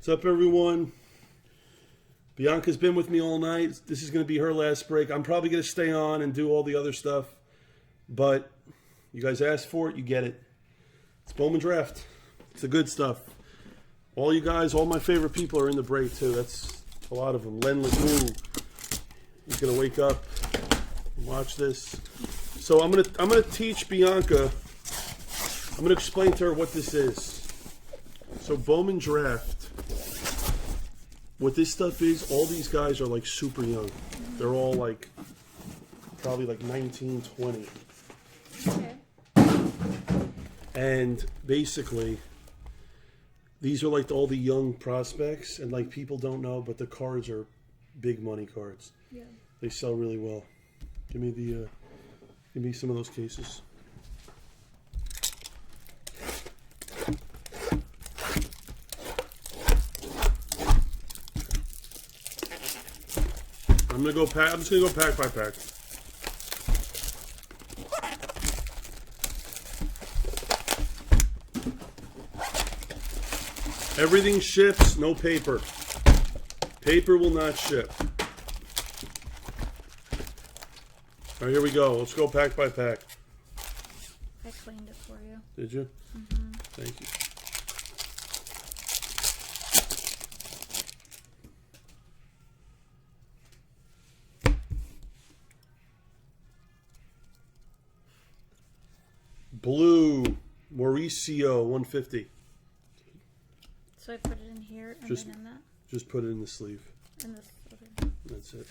up, everyone? Bianca's been with me all night. This is going to be her last break. I'm probably going to stay on and do all the other stuff. But you guys asked for it, you get it. It's Bowman Draft. It's the good stuff. All you guys, all my favorite people are in the break too. That's a lot of them. Len LeGroux. He's going to wake up and watch this. So I'm gonna teach Bianca. I'm going to explain to her what this is. So Bowman Draft. What this stuff is, all these guys are like super young. They're all like, probably like 19, 20. Okay. And basically, these are like all the young prospects, and like people don't know, but the cards are big money cards. Yeah. They sell really well. Give me some of those cases. I'm just gonna go pack by pack. Everything ships, no paper. Paper will not ship. All right, here we go. Let's go pack by pack. I cleaned it for you. Did you? Mm-hmm. Thank you. Blue, Mauricio, 150. So I put it in here and then in that? Just put it in the sleeve. In this, okay. That's it.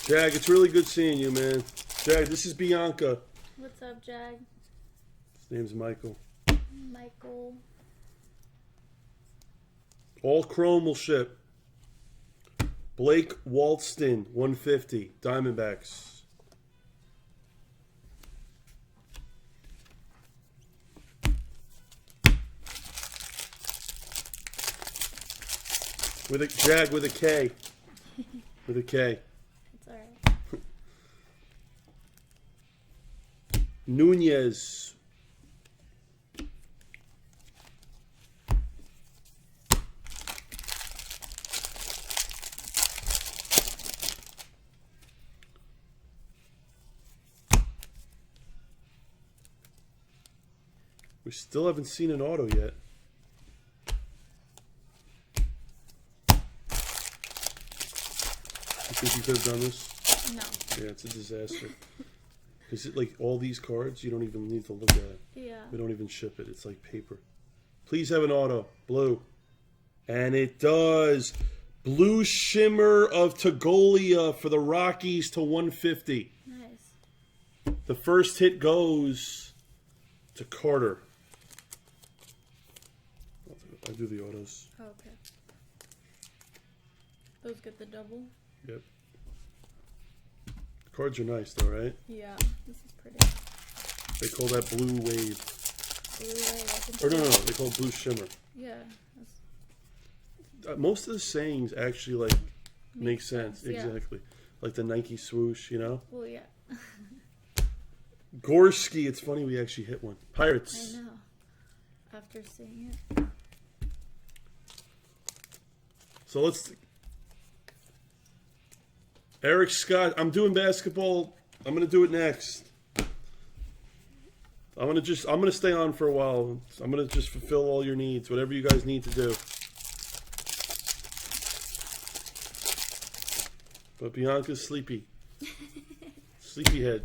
Jag, it's really good seeing you, man. Jag, this is Bianca. What's up, Jag? His name's Michael. Michael. All chrome will ship. Blake Walston, 150. Diamondbacks. With a Jag with a K. With a K. It's alright. Nunez. We still haven't seen an auto yet. You think you could have done this? No. Yeah, it's a disaster. Because like all these cards, you don't even need to look at it. Yeah. We don't even ship it. It's like paper. Please have an auto. Blue. And it does. Blue Shimmer of Togolia for the Rockies to 150. Nice. The first hit goes to Carter. I do the autos. Oh, okay. Those get the double? Yep. The cards are nice though, right? Yeah, this is pretty. They call that Blue Wave. Blue wave. Or no, they call it Blue Shimmer. Yeah. Most of the sayings actually like make sense. Yeah. Exactly. Like the Nike swoosh, you know? Well, yeah. Gorski, it's funny we actually hit one. Pirates. I know. After seeing it. So let's... Eric Scott, I'm doing basketball. I'm going to do it next. I'm going to stay on for a while. I'm going to just fulfill all your needs, whatever you guys need to do. But Bianca's sleepy. Sleepyhead.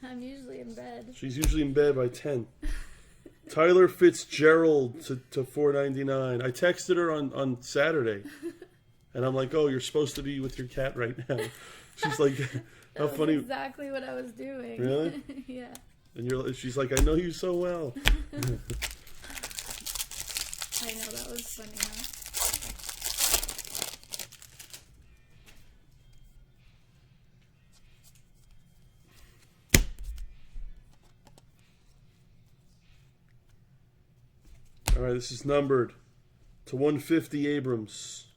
I'm usually in bed. She's usually in bed by 10. Tyler Fitzgerald to $4.99. I texted her on Saturday. And I'm like, oh, you're supposed to be with your cat right now. She's like, how funny. That's exactly what I was doing. Really? Yeah. And she's like, I know you so well. I know, that was funny, huh? All right, this is numbered to 150 Abrams.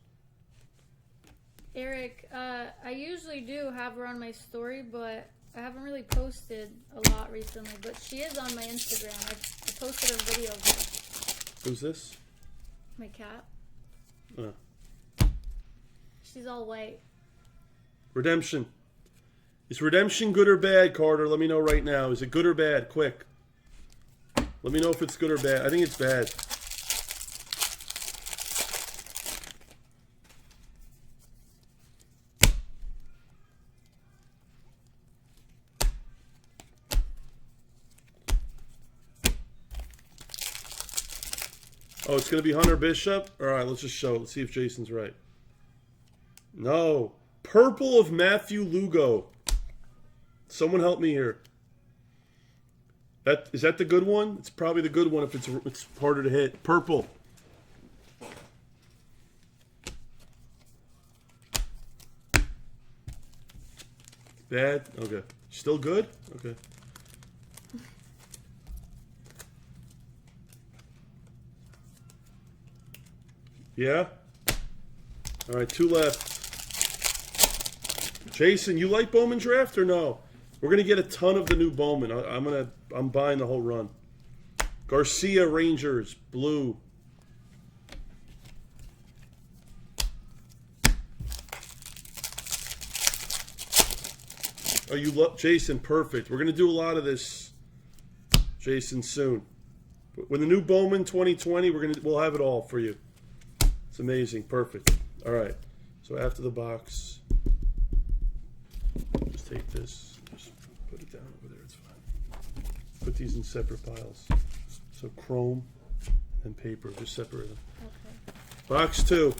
Eric, I usually do have her on my story, but I haven't really posted a lot recently. But she is on my Instagram. I posted a video of her. Who's this? My cat. Uh, She's all white. Redemption. Is redemption good or bad, Carter? Let me know right now. Is it good or bad? Quick. Let me know if it's good or bad. I think it's bad. Oh, it's going to be Hunter Bishop? All right, let's just show it. Let's see if Jason's right. No. Purple of Matthew Lugo. Someone help me here. Is that the good one? It's probably the good one if it's harder to hit. Purple. Bad? Okay. Still good? Okay. Yeah? All right, 2 left. Jason, you like Bowman draft or no? We're gonna get a ton of the new Bowman. I'm buying the whole run. Garcia Rangers, blue. Oh, you love Jason? Perfect. We're gonna do a lot of this, Jason, soon. When the new Bowman 2020, we'll have it all for you. It's amazing. Perfect. All right. So after the box, just take this. Just put it down over there. It's fine. Put these in separate piles. So chrome and paper. Just separate them. Okay. Box 2.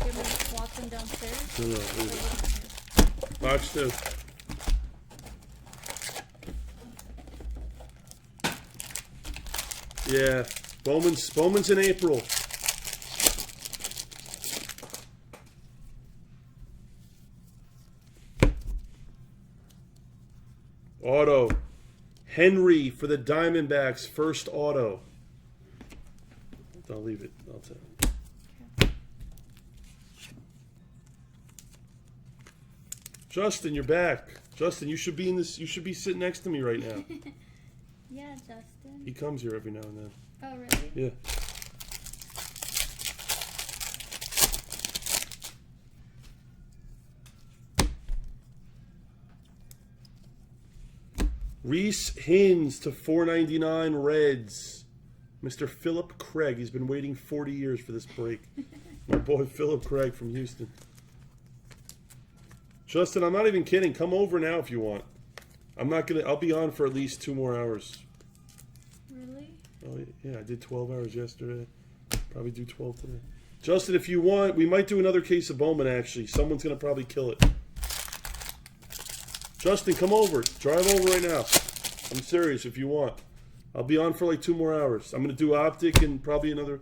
Give me walking downstairs. No, leave it. Box 2. Yeah, Bowman's in April. Auto. Henry for the Diamondbacks, first auto. I'll leave it. I'll tell you. Justin, you're back. Justin, you should be in this. You should be sitting next to me right now. Yeah, Justin. He comes here every now and then. Oh, really? Yeah. Reese Hins to 499 Reds. Mr. Philip Craig. He's been waiting 40 years for this break. My boy Philip Craig from Houston. Justin, I'm not even kidding. Come over now if you want. I'll be on for at least 2 more hours. Really? Oh, yeah, I did 12 hours yesterday. Probably do 12 today. Justin, if you want, we might do another case of Bowman, actually. Someone's going to probably kill it. Justin, come over. Drive over right now. I'm serious if you want. I'll be on for like 2 more hours. I'm going to do optic and probably another...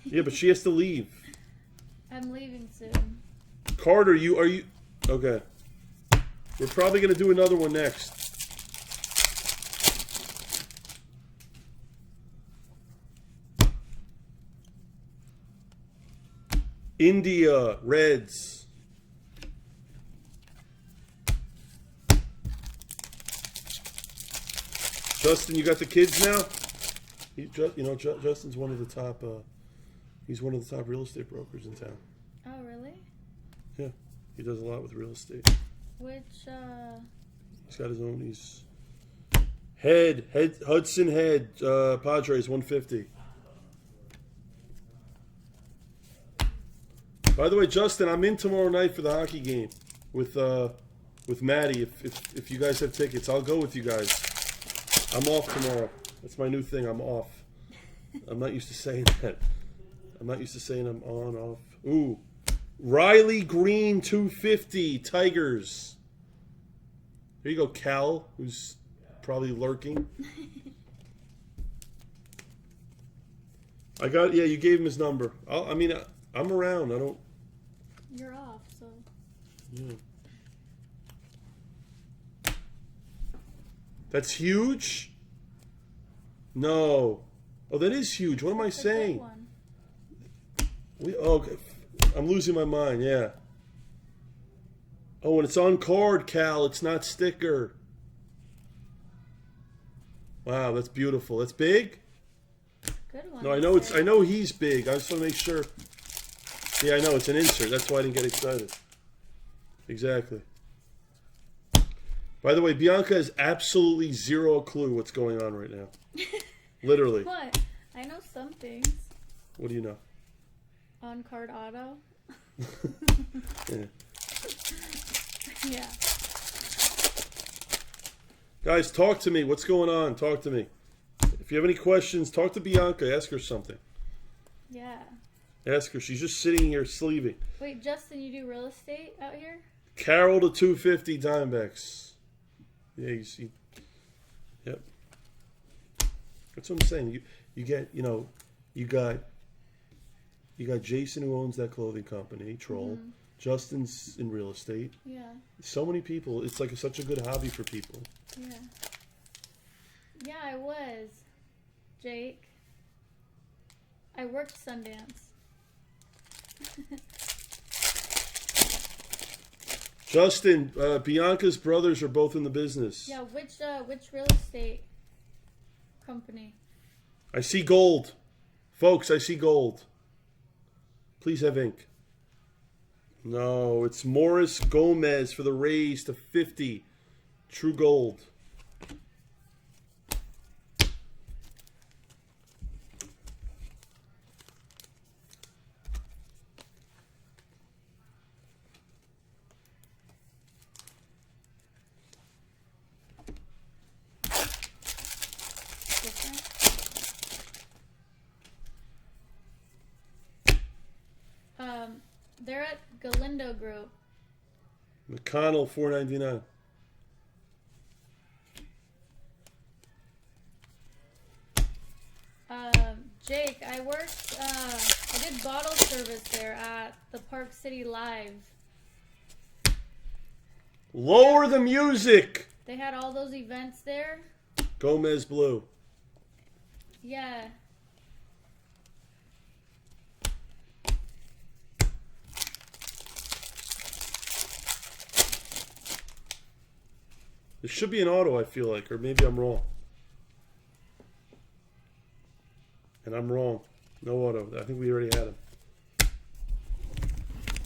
Yeah, but she has to leave. I'm leaving soon. Carter, are you... Okay. We're probably going to do another one next. India, Reds. Justin, you got the kids now? Justin's one of the top... he's one of the top real estate brokers in town. Oh, really? Yeah, he does a lot with real estate. Which, He's got his own. He's Hudson Head, Padres 150. By the way, Justin, I'm in tomorrow night for the hockey game with Maddie. If you guys have tickets, I'll go with you guys. I'm off tomorrow. That's my new thing. I'm off. I'm not used to saying that. I'm not used to saying I'm on, off. Ooh. Riley Green 250 Tigers. Here you go, Cal, who's probably lurking. You gave him his number. I'm around. You're off, so. Yeah. That's huge? No. Oh, that is huge. What am I saying? Good one. Okay. I'm losing my mind, yeah. Oh, and it's on card, Cal. It's not sticker. Wow, that's beautiful. That's big? Good one. No, I know he's big. I just want to make sure. Yeah, I know it's an insert. That's why I didn't get excited. Exactly. By the way, Bianca has absolutely zero clue what's going on right now. Literally. What? I know some things. What do you know? On card auto. Yeah. Yeah. Guys, talk to me. What's going on? Talk to me. If you have any questions, talk to Bianca. Ask her something. Yeah. Ask her. She's just sitting here sleeving. Wait, Justin, you do real estate out here? Carol to 250 Diamondbacks. Yeah, yep. That's what I'm saying. You get, you got Jason who owns that clothing company, Troll. Mm-hmm. Justin's in real estate. Yeah. So many people. It's like such a good hobby for people. Yeah. Yeah, I was. Jake. I worked Sundance. Justin, Bianca's brothers are both in the business. Yeah, which real estate company? I see gold. Folks, I see gold. Please have ink. No, it's Morris Gomez for the Rays to 50. True gold. They're at Galindo Group. McConnell, $4.99. Jake, I worked, I did bottle service there at the Park City Live. Lower the music! They had all those events there. Gomez Blue. Yeah. There should be an auto, I feel like, or maybe I'm wrong. And I'm wrong. No auto. I think we already had him.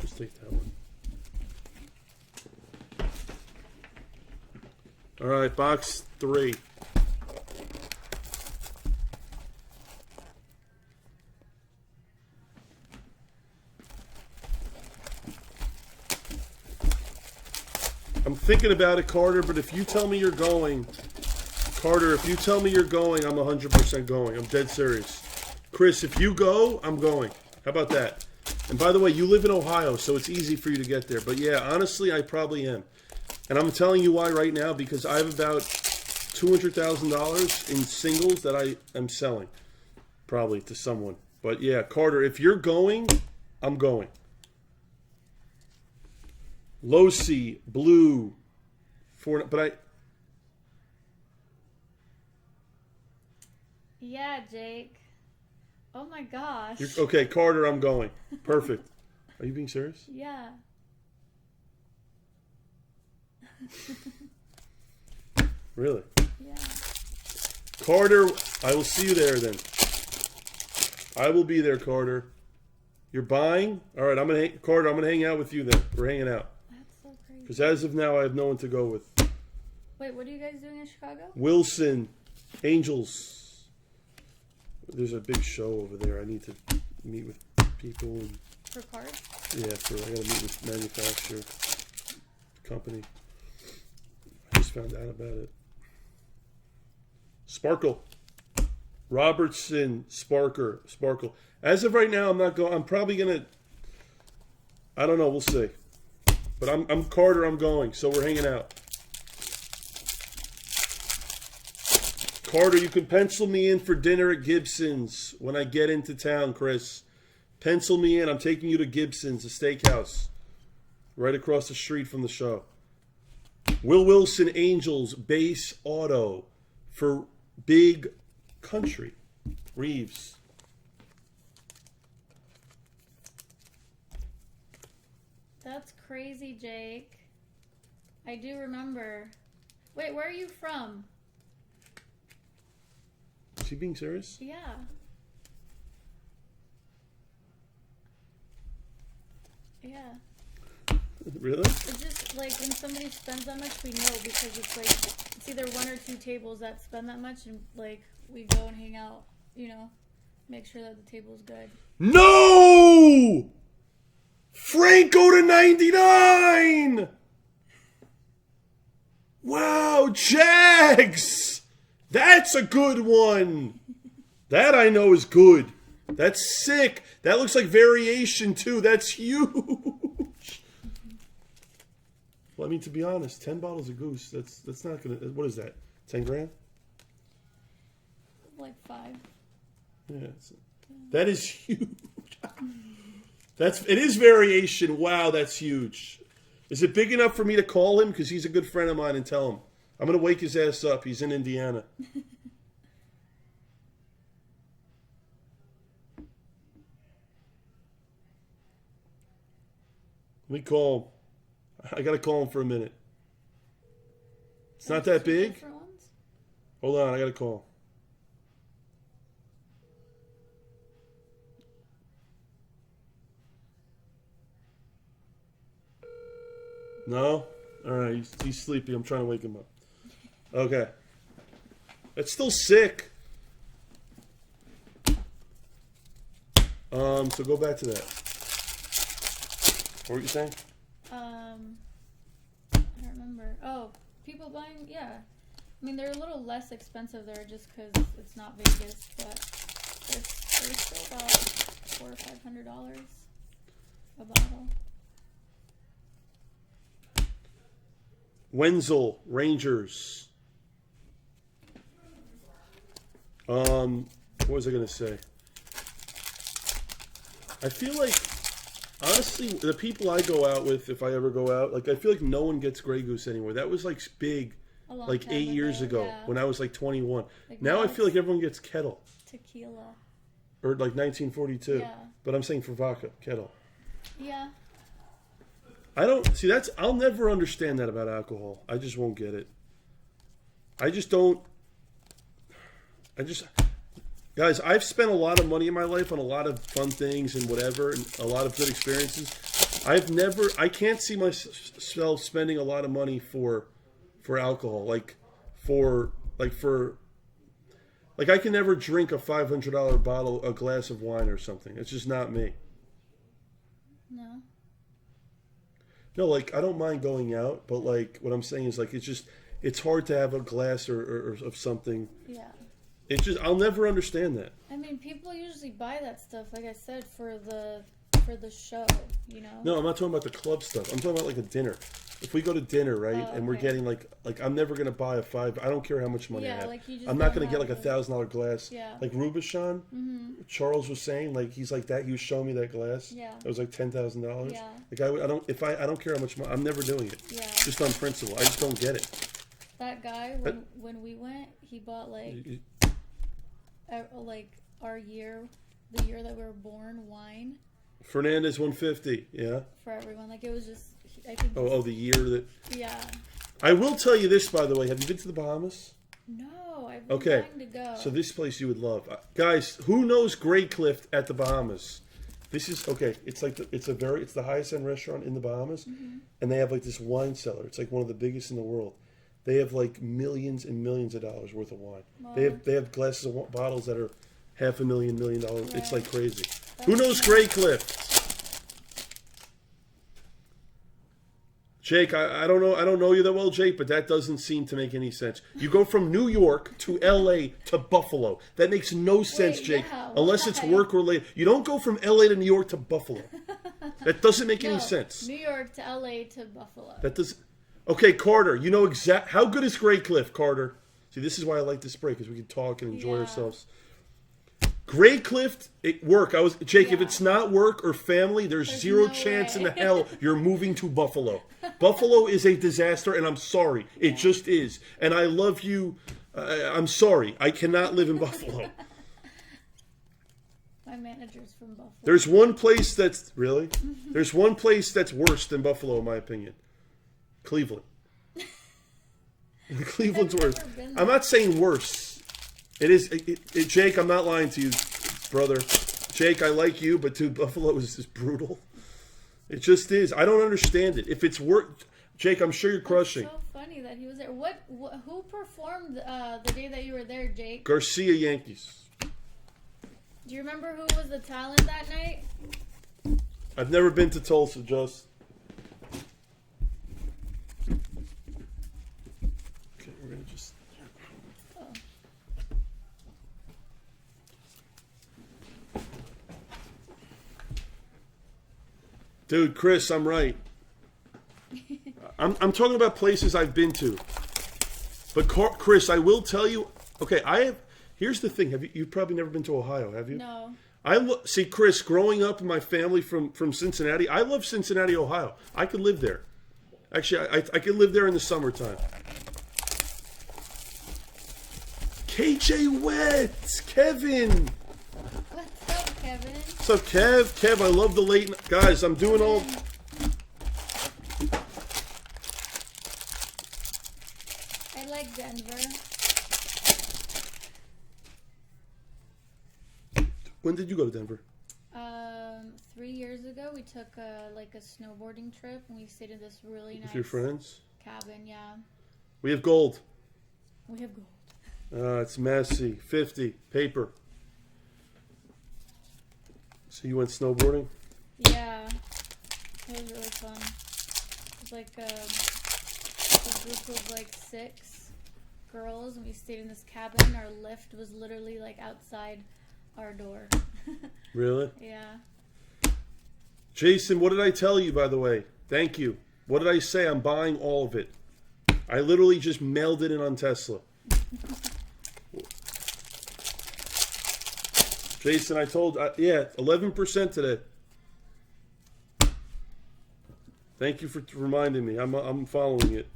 Just take that one. All right, box 3. I'm thinking about it, Carter, but if you tell me you're going, Carter, if you tell me you're going, I'm 100% going. I'm dead serious. Chris, if you go, I'm going. How about that? And by the way, you live in Ohio, so it's easy for you to get there. But yeah, honestly, I probably am. And I'm telling you why right now, because I have about $200,000 in singles that I am selling, probably to someone. But yeah, Carter, if you're going, I'm going. Losi, blue, Yeah, Jake. Oh my gosh. Okay, Carter, I'm going. Perfect. Are you being serious? Yeah. Really? Yeah. Carter, I will see you there then. I will be there, Carter. You're buying? All right, Carter, I'm gonna hang out with you then. We're hanging out. That's so crazy. Because as of now, I have no one to go with. Wait, what are you guys doing in Chicago? Wilson, Angels. There's a big show over there. I need to meet with people. And, For cards? yeah, I gotta meet with manufacturer company. I just found out about it. Sparkle. Robertson, Sparkle. As of right now, I'm not going. I'm probably gonna. I don't know. We'll see. But I'm Carter. I'm going. So we're hanging out. Carter, you can pencil me in for dinner at Gibson's when I get into town, Chris. Pencil me in. I'm taking you to Gibson's, a steakhouse, right across the street from the show. Will Wilson, Angels, base auto for Big Country. Reeves. That's crazy, Jake. I do remember. Wait, where are you from? Is he being serious? Yeah. Yeah. Really? It's just like when somebody spends that much, we know because it's like it's either one or two tables that spend that much, and like we go and hang out, you know, make sure that the table's good. No! Franco to 99! Wow, Jags! That's a good one! That I know is good. That's sick. That looks like variation too. That's huge. Well, I mean, to be honest, 10 bottles of Goose, that's not going to... What is that? 10 grand? Like 5. Yeah. That is huge. It is variation. Wow, that's huge. Is it big enough for me to call him? Because he's a good friend of mine and tell him. I'm going to wake his ass up. He's in Indiana. Let me call him. I got to call him for a minute. It's not that big. Hold on, I got to call him. No? All right, he's sleepy. I'm trying to wake him up. Okay. That's still sick. So go back to that. What were you saying? I don't remember. Oh, people buying, yeah. I mean, they're a little less expensive there just because it's not Vegas, but they're still about $400 or $500 a bottle. Wenzel, Rangers. What was I going to say? I feel like, honestly, the people I go out with, if I ever go out, like, I feel like no one gets Grey Goose anymore. That was, like, big, like, 8 years ago yeah. when I was, like, 21. Like now I feel like everyone gets Kettle. Tequila. Or, like, 1942. Yeah. But I'm saying for vodka, Kettle. Yeah. I don't, see, I'll never understand that about alcohol. I just won't get it. Guys, I've spent a lot of money in my life on a lot of fun things and whatever, and a lot of good experiences. I can't see myself spending a lot of money for alcohol. I can never drink a $500 bottle, a glass of wine or something. It's just not me. No. No, like, I don't mind going out, but, like, what I'm saying is, like, it's hard to have a glass or of something. Yeah. I'll never understand that. I mean, people usually buy that stuff, like I said, for the show, you know? No, I'm not talking about the club stuff. I'm talking about, like, a dinner. If we go to dinner, right, and we're getting, like, I'm never going to buy I don't care how much money I have. Like you just I'm not going to get, like, $1,000 glass. Yeah. Like Rubicon, Charles was saying, like, he's like that. He was showing me that glass. Yeah. It was, like, $10,000. Yeah. Like, I don't care how much money. I'm never doing it. Yeah. Just on principle. I just don't get it. That guy, when we went, he bought, like our year, the year that we were born, wine. Fernandez 150, yeah. For everyone, like it was just, I think. The year that. Yeah. I will tell you this, by the way. Have you been to the Bahamas? No, I've been Okay. dying to go. So this place you would love, guys. Who knows Grey Cliff at the Bahamas? This is okay. It's like it's the highest end restaurant in the Bahamas, and they have like this wine cellar. It's like one of the biggest in the world. They have like millions and millions of dollars worth of wine. Wow. They have glasses of bottles that are $500,000, $1 million. Right. It's like crazy. Who knows Grey Cliff? Jake, I don't know. I don't know you that well, Jake, but that doesn't seem to make any sense. You go from New York to L.A. to Buffalo. That makes no sense, Jake, unless it's work related. You don't go from L.A. to New York to Buffalo. That doesn't make any sense. New York to L.A. to Buffalo. That does. Okay, Carter, you know how good is Grey Cliff, Carter? See, this is why I like this break, because we can talk and enjoy ourselves. Grey Cliff, Jake, if it's not work or family, there's zero chance in the hell you're moving to Buffalo. Buffalo is a disaster, and I'm sorry. It just is. And I love you. I'm sorry. I cannot live in Buffalo. My manager's from Buffalo. There's one place that's really. There's one place that's worse than Buffalo, in my opinion. Cleveland. Cleveland's worse. I'm not saying worse. It is. Jake, I'm not lying to you, brother. Jake, I like you, but dude, Buffalo is just brutal. It just is. I don't understand it. If it's work, Jake, I'm sure you're crushing. It's so funny that he was there. Who performed the day that you were there, Jake? Garcia Yankees. Do you remember who was the talent that night? I've never been to Tulsa, Just. Okay, we're gonna just. Oh. Dude, Chris, I'm right. I'm talking about places I've been to. But Chris, I will tell you. Okay, here's the thing. You've probably never been to Ohio, have you? No. See, Chris, growing up in my family from Cincinnati, I love Cincinnati, Ohio. I could live there. Actually, I could live there in the summertime. KJ Wet, Kevin. What's up, Kevin? What's up, Kev? Kev, I love the late guys. I'm doing all. I like Denver. When did you go to Denver? 3 years ago, we took a snowboarding trip, and we stayed in this really nice With your friends? cabin. Yeah, We have gold. we have gold. It's messy. 50 paper. So you went snowboarding? Yeah, it was really fun. It was like a group of like 6 girls, and we stayed in this cabin. Our lift was literally like outside our door. Really? Yeah. Jason, what did I tell you, by the way? Thank you. What did I say? I'm buying all of it. I literally just mailed it in on Tesla. Jason, I told, 11% today. Thank you for reminding me. I'm following it.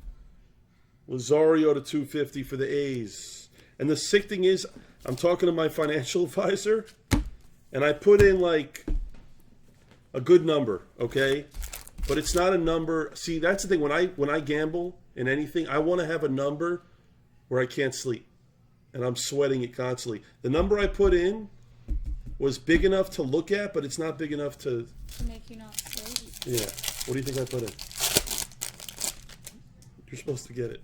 Lazario to 250 for the A's. And the sick thing is, I'm talking to my financial advisor, and I put in like a good number, okay? But it's not a number. See, that's the thing. When I gamble in anything, I want to have a number where I can't sleep, and I'm sweating it constantly. The number I put in was big enough to look at, but it's not big enough to make you not sleep. Yeah. What do you think I put in? You're supposed to get it.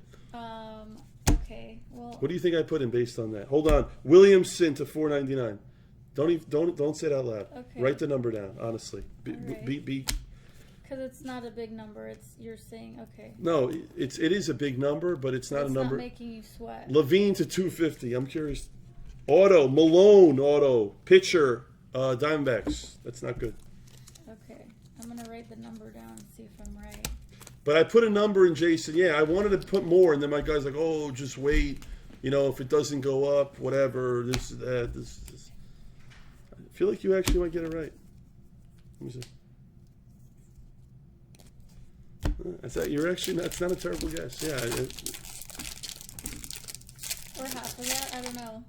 Okay. Well. What do you think I put in based on that? Hold on. Williamson to 499. Don't say it out loud. Okay. Write the number down. Honestly. Right. Because it's not a big number. You're saying okay. No, it is a big number, but it's not a number. It's not making you sweat. Levine to 250. I'm curious. Malone auto pitcher. Diamondbacks. That's not good. Okay, I'm gonna write the number down and see if I'm right. But I put a number in, Jason. Yeah, I wanted to put more, and then my guy's like, "Oh, just wait. If it doesn't go up, whatever. This, that, this." I feel like you actually might get it right. Let me see. That's not a terrible guess. Yeah. Or half of that, I don't know.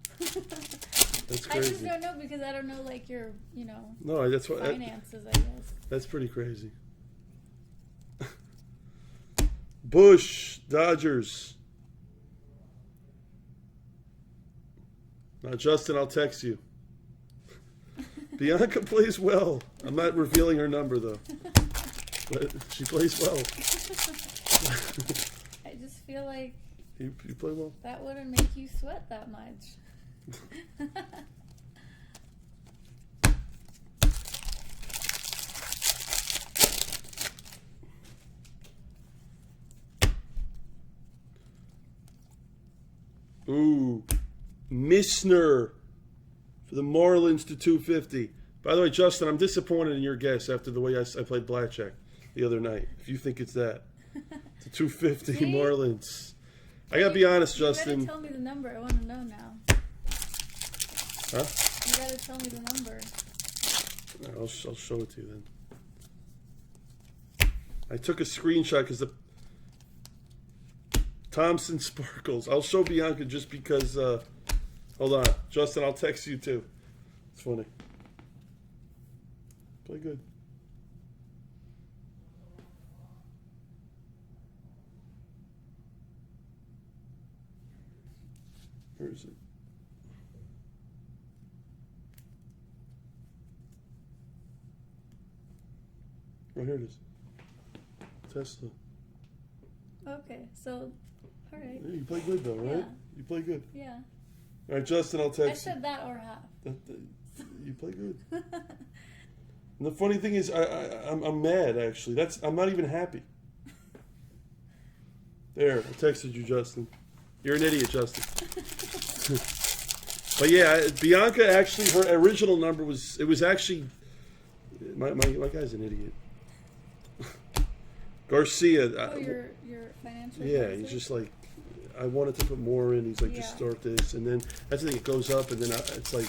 That's crazy. I just don't know because I don't know your, No, that's what finances, I guess. That's pretty crazy. Bush, Dodgers. Now, Justin, I'll text you. Bianca plays well. I'm not revealing her number, though. But she plays well. I just feel like you play well. That wouldn't make you sweat that much. Ooh, Missner for the Marlins to 250. By the way, Justin, I'm disappointed in your guess after the way I played blackjack the other night. If you think it's that, to 250 See? Marlins. I gotta be honest, Justin. You gotta tell me the number. I want to know now. Huh? You gotta tell me the number. I'll show it to you then. I took a screenshot because the Thompson Sparkles. I'll show Bianca just because. Hold on, Justin. I'll text you too. It's funny. Play good. Where is it? Oh, here it is. Tesla. Okay, so, all right. Yeah, you play good though, right? Yeah. You play good. Yeah. All right, Justin, I'll I text said that or half. you. Play good. And the funny thing is, I'm mad actually. I'm not even happy. There, I texted you, Justin. You're an idiot, Justin. But yeah, Bianca actually, her original number was actually my guy's an idiot. Garcia. Oh, your financial Yeah, advisor? he's just like, I wanted to put more in. He's like, Yeah. just start this, and then that's the thing. It goes up, and then it's like,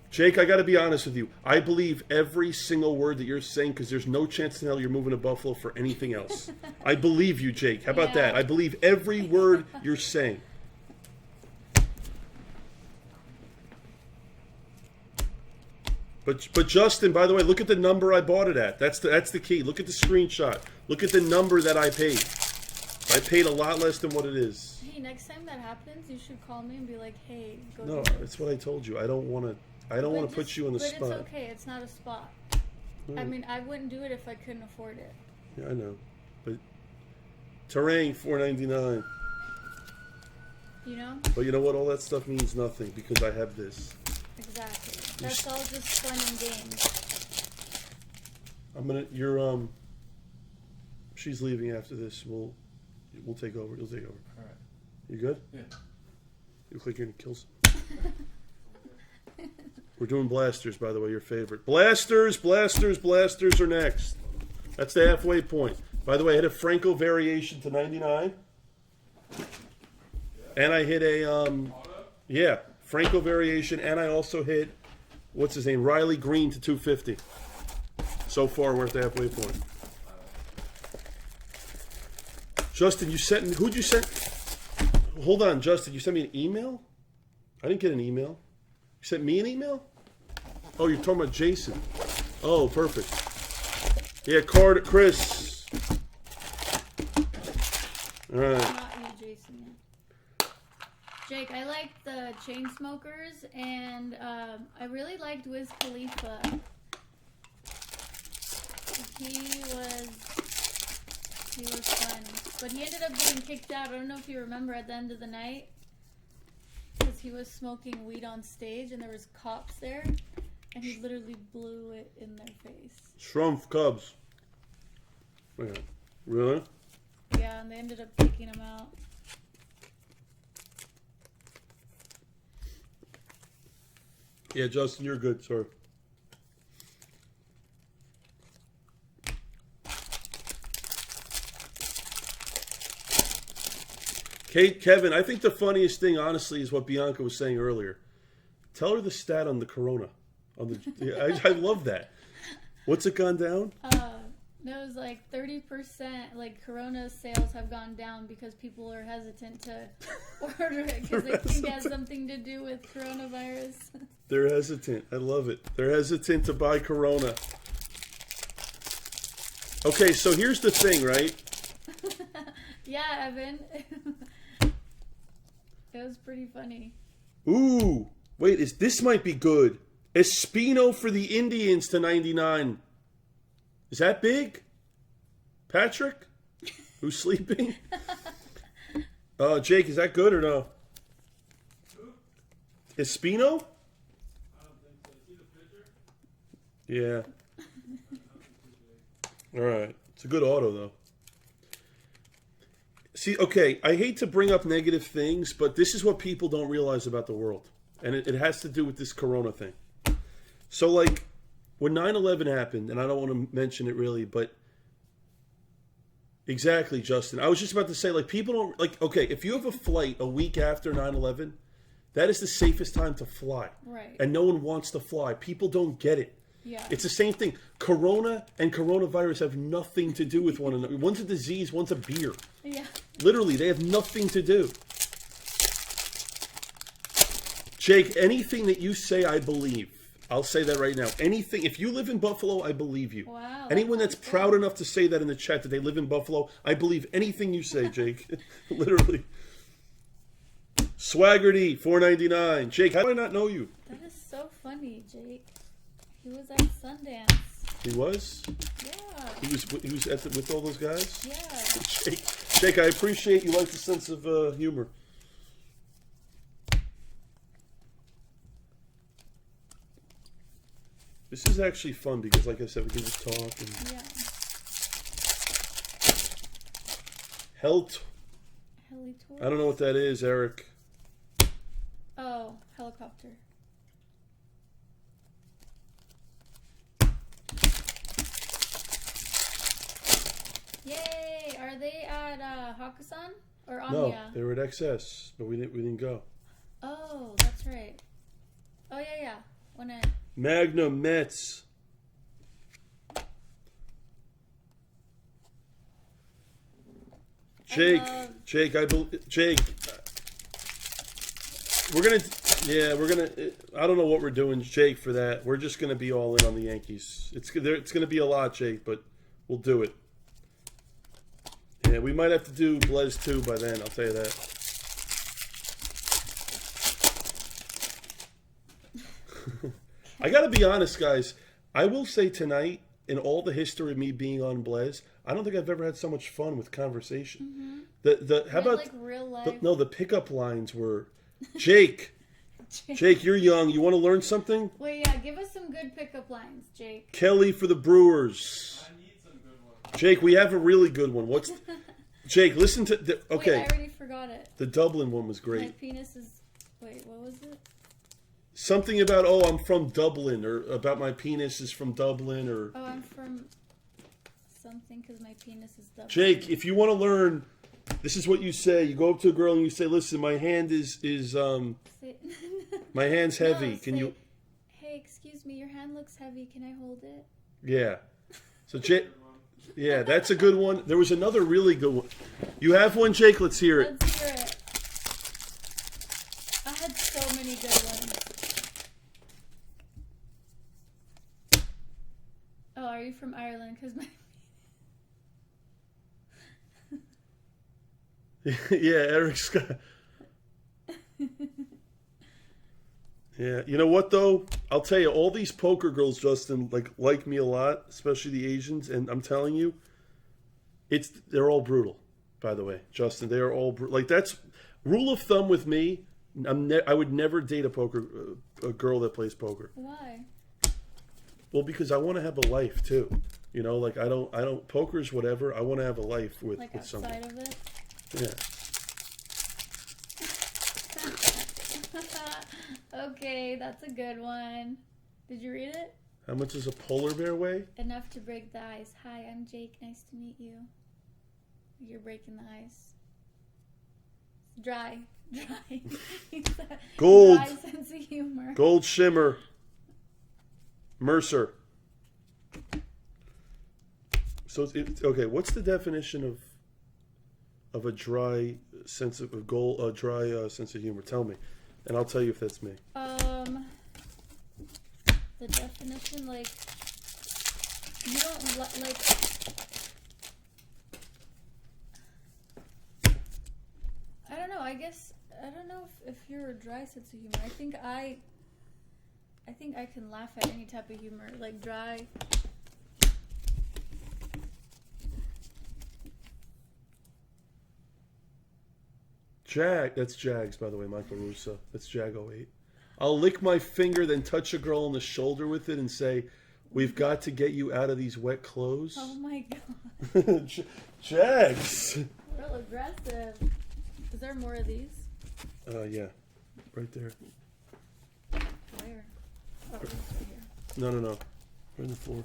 Jake, I got to be honest with you. I believe every single word that you're saying because there's no chance in hell you're moving to Buffalo for anything else. I believe you, Jake. How about that? I believe every word you're saying. But Justin, by the way, look at the number I bought it at. That's the key. Look at the screenshot. Look at the number that I paid. I paid a lot less than what it is. Hey, next time that happens, you should call me and be like, "Hey, go." No, do this. that's what I told you. I don't want to. I don't want to put you on the spot. But it's okay. It's not a spot. Right. I mean, I wouldn't do it if I couldn't afford it. Yeah, I know. But terrain $4.99. You know? But you know what? All that stuff means nothing because I have this. Exactly. That's all just fun and games. She's leaving after this. We'll take over. You'll take over. All right. You good? Yeah. You look like you're gonna kill some. We're doing blasters, by the way, your favorite. Blasters are next. That's the halfway point. By the way, I hit a Franco variation to 99. And I hit a, Franco variation, and I also hit, what's his name, Riley Green to 250. So far, we're at the halfway point. Justin, who'd you send? Hold on, Justin, you sent me an email? I didn't get an email. You sent me an email? Oh, you're talking about Jason. Oh, perfect. Yeah, Chris. All right. Not you, Jason. Jake, I liked the Chainsmokers, and I really liked Wiz Khalifa. He was fun, but he ended up getting kicked out. I don't know if you remember at the end of the night, because he was smoking weed on stage, and there was cops there, and he literally blew it in their face. Schrumpf Cubs. Yeah. Really? Yeah, and they ended up kicking him out. Yeah, Justin, you're good, sir. Kevin, I think the funniest thing, honestly, is what Bianca was saying earlier. Tell her the stat on the Corona. I love that. What's it gone down? No, it was like 30%. Like Corona sales have gone down because people are hesitant to order it because they think it has something to do with coronavirus. They're hesitant. I love it. They're hesitant to buy Corona. Okay, so here's the thing, right? Yeah, Evan. It was pretty funny. Ooh, wait, this might be good. Espino for the Indians to 99. Is that big? Patrick? Who's sleeping? Jake, is that good or no? Espino? I don't think so. See the picture? Yeah. All right. It's a good auto, though. See, okay, I hate to bring up negative things, but this is what people don't realize about the world. And it has to do with this Corona thing. So, like, when 9/11 happened, and I don't want to mention it really, but exactly, Justin. I was just about to say, like, people don't, like, okay, if you have a flight a week after 9/11, that is the safest time to fly. Right. And no one wants to fly. People don't get it. Yeah. It's the same thing. Corona and coronavirus have nothing to do with one another. One's a disease, one's a beer. Yeah. Literally, they have nothing to do. Jake, anything that you say, I believe. I'll say that right now. Anything, if you live in Buffalo, I believe you. Wow. Anyone that's proud enough to say that in the chat that they live in Buffalo, I believe anything you say, Jake. Literally. Swaggerty, $4.99. Jake, how do I not know you? That is so funny, Jake. He was at Sundance. He was? Yeah. He was with all those guys? Yeah. Jake, I appreciate you like the sense of humor. This is actually fun because, like I said, we can just talk. And... Yeah. Helitor. I don't know what that is, Eric. Oh, helicopter. Yay! Are they at Hakusan or Amiya? No, they were at XS, but we didn't go. Oh, that's right. Oh yeah. When I Magnum Mets. Jake, we're gonna. I don't know what we're doing, Jake, for that. We're just gonna be all in on the Yankees. It's gonna be a lot, Jake, but we'll do it. Yeah, we might have to do Blez too by then. I'll tell you that. I gotta be honest, guys. I will say tonight, in all the history of me being on Blez, I don't think I've ever had so much fun with conversation. Mm-hmm. How about like real life? the pickup lines were, Jake, Jake, you're young. You want to learn something? Wait, yeah, give us some good pickup lines, Jake. Kelly for the Brewers. I need some good ones. Jake, we have a really good one. What's Jake? Listen to okay. Wait, I already forgot it. The Dublin one was My great. penis is. Wait, what was it? Something about I'm from Dublin, or about my penis is from Dublin, or Oh, I'm from something because my penis is Dublin. Jake, if you want to learn, this is what you say. You go up to a girl and you say, "Listen, my hand is my hand's heavy. No, Can say, you?" Hey, excuse me, your hand looks heavy. Can I hold it? Yeah. So Jake, yeah, that's a good one. There was another really good one. You have one, Jake? Let's hear it. Let's hear it. I had so many good ones. Oh, are you from Ireland? Because my Yeah, Eric Scott. Yeah, you know what though? I'll tell you, all these poker girls, Justin, like me a lot, especially the Asians, and I'm telling you, they're all brutal. By the way, Justin, they are all like that's rule of thumb with me. I would never date a girl that plays poker. Why? Well, because I want to have a life too. You know, like I don't poker's whatever. I want to have a life with someone. Outside of it. Yeah. Okay, that's a good one. Did you read it? How much does a polar bear weigh? Enough to break the ice. Hi, I'm Jake. Nice to meet you. You're breaking the ice. Dry. Gold. Dry sense of humor. Gold shimmer. Mercer. So okay. What's the definition of a dry sense of sense of humor? Tell me, and I'll tell you if that's me. The definition, like, you don't like. I don't know. I guess I don't know if you're a dry sense of humor. I think I can laugh at any type of humor, like dry. That's Jags, by the way, Michael Russo. That's Jag 08. I'll lick my finger, then touch a girl on the shoulder with it and say, "We've got to get you out of these wet clothes." Oh my god. Jags! Real aggressive. Is there more of these? Yeah. Right there. Where? Oh, it's right here. No. Right on the floor.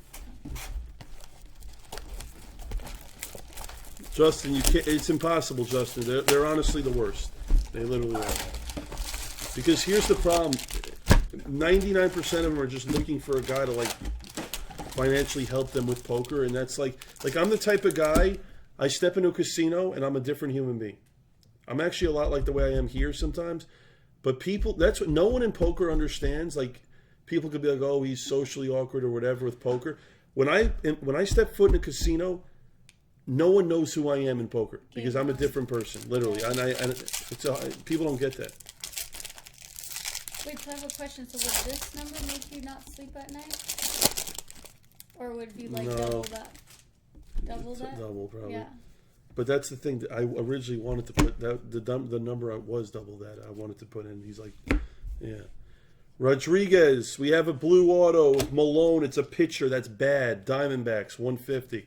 Justin, you can't. It's impossible, Justin. They're honestly the worst. They literally are. Because here's the problem: 99% of them are just looking for a guy to like financially help them with poker, and that's like I'm the type of guy. I step into a casino and I'm a different human being. I'm actually a lot like the way I am here sometimes, But people, that's what no one in poker understands. Like, people could be like, "Oh, he's socially awkward or whatever with poker." When I step foot in a casino, no one knows who I am in poker because I'm a different person, literally. People don't get that. Wait, so I have a question. So would this number make you not sleep at night? Or would it be like double that? Double that? Double, probably. Yeah. But that's the thing that I originally wanted to put that the number was double that I wanted to put in. He's like, yeah. Rodriguez, we have a blue auto with Malone. It's a pitcher. That's bad. Diamondbacks, 150.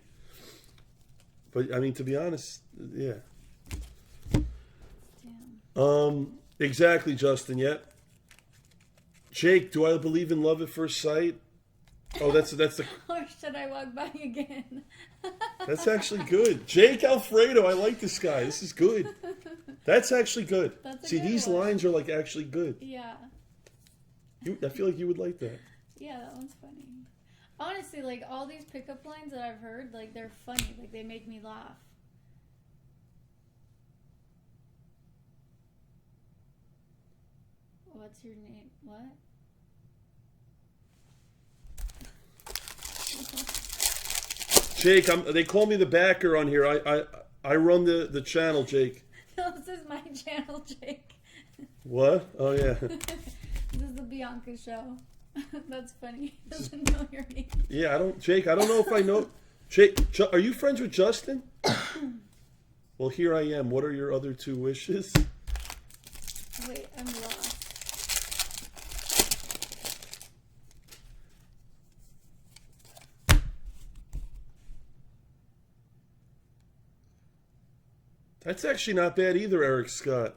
But I mean, to be honest, yeah. Damn. Exactly, Justin. Yep. Jake, do I believe in love at first sight? Oh, that's the. Or should I walk by again? That's actually good. Jake Alfredo, I like this guy. This is good. That's actually good. That's a See, good these one. lines are like actually good. Yeah. I feel like you would like that. Yeah, that one's funny. Honestly, like all these pickup lines that I've heard, like they're funny. Like they make me laugh. What's your name? What? Jake, they call me the backer on here. I run the channel, Jake. No, this is my channel, Jake. What? Oh yeah. This is the Bianca show. That's funny. He doesn't know your name. Yeah, I don't know if I know. Jake, are you friends with Justin? Well, here I am. What are your other two wishes? Wait, I'm lost. That's actually not bad either, Eric Scott.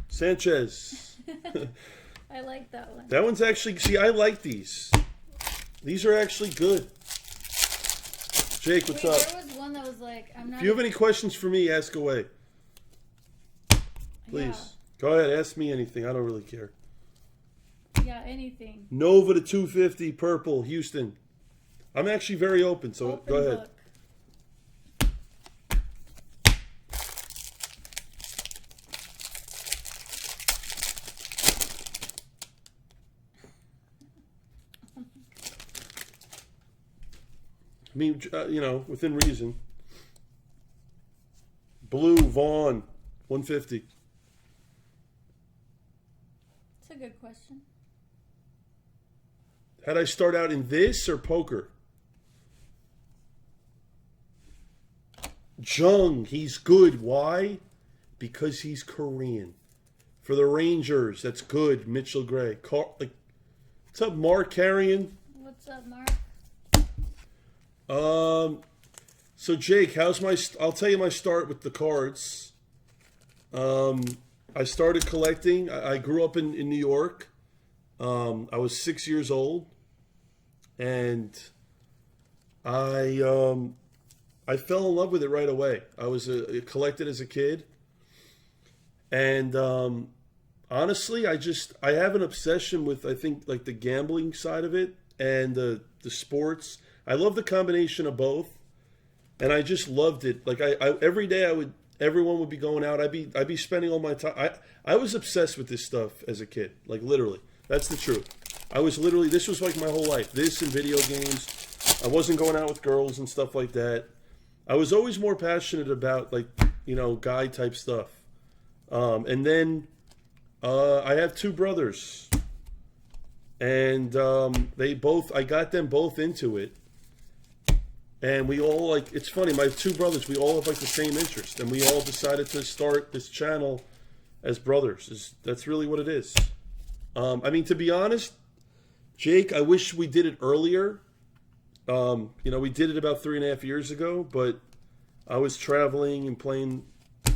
Sanchez. I like that one. That one's actually, see, I like these. These are actually good. Jake, what's up? There was one that was like, I'm not. If you have any questions for me, ask away. Please. Go ahead, ask me anything. I don't really care. Yeah, anything. Nova to 250, purple, Houston. I'm actually very open, so Open go ahead. book. I mean, within reason. Blue, Vaughn, 150. It's a good question. Had I start out in this or poker? Jung, he's good. Why? Because he's Korean. For the Rangers, that's good. Mitchell Gray. What's up, Mark Carrion? What's up, Mark? So Jake, I'll tell you my start with the cards. I started collecting. I grew up in New York. I was 6 years old, and I fell in love with it right away. I was collected as a kid, and honestly, I have an obsession with, I think, like the gambling side of it and the sports. I love the combination of both, and I just loved it. Like I every day everyone would be going out. I'd be spending all my time. I was obsessed with this stuff as a kid. Like literally, that's the truth. This was like my whole life. This and video games. I wasn't going out with girls and stuff like that. I was always more passionate about guy type stuff. And then I have two brothers, and I got them both into it. And we all it's funny, my two brothers, we all have the same interest, and we all decided to start this channel as brothers. That's really what it is. I mean, to be honest, Jake, I wish we did it earlier. We did it about 3.5 years ago, but I was traveling and playing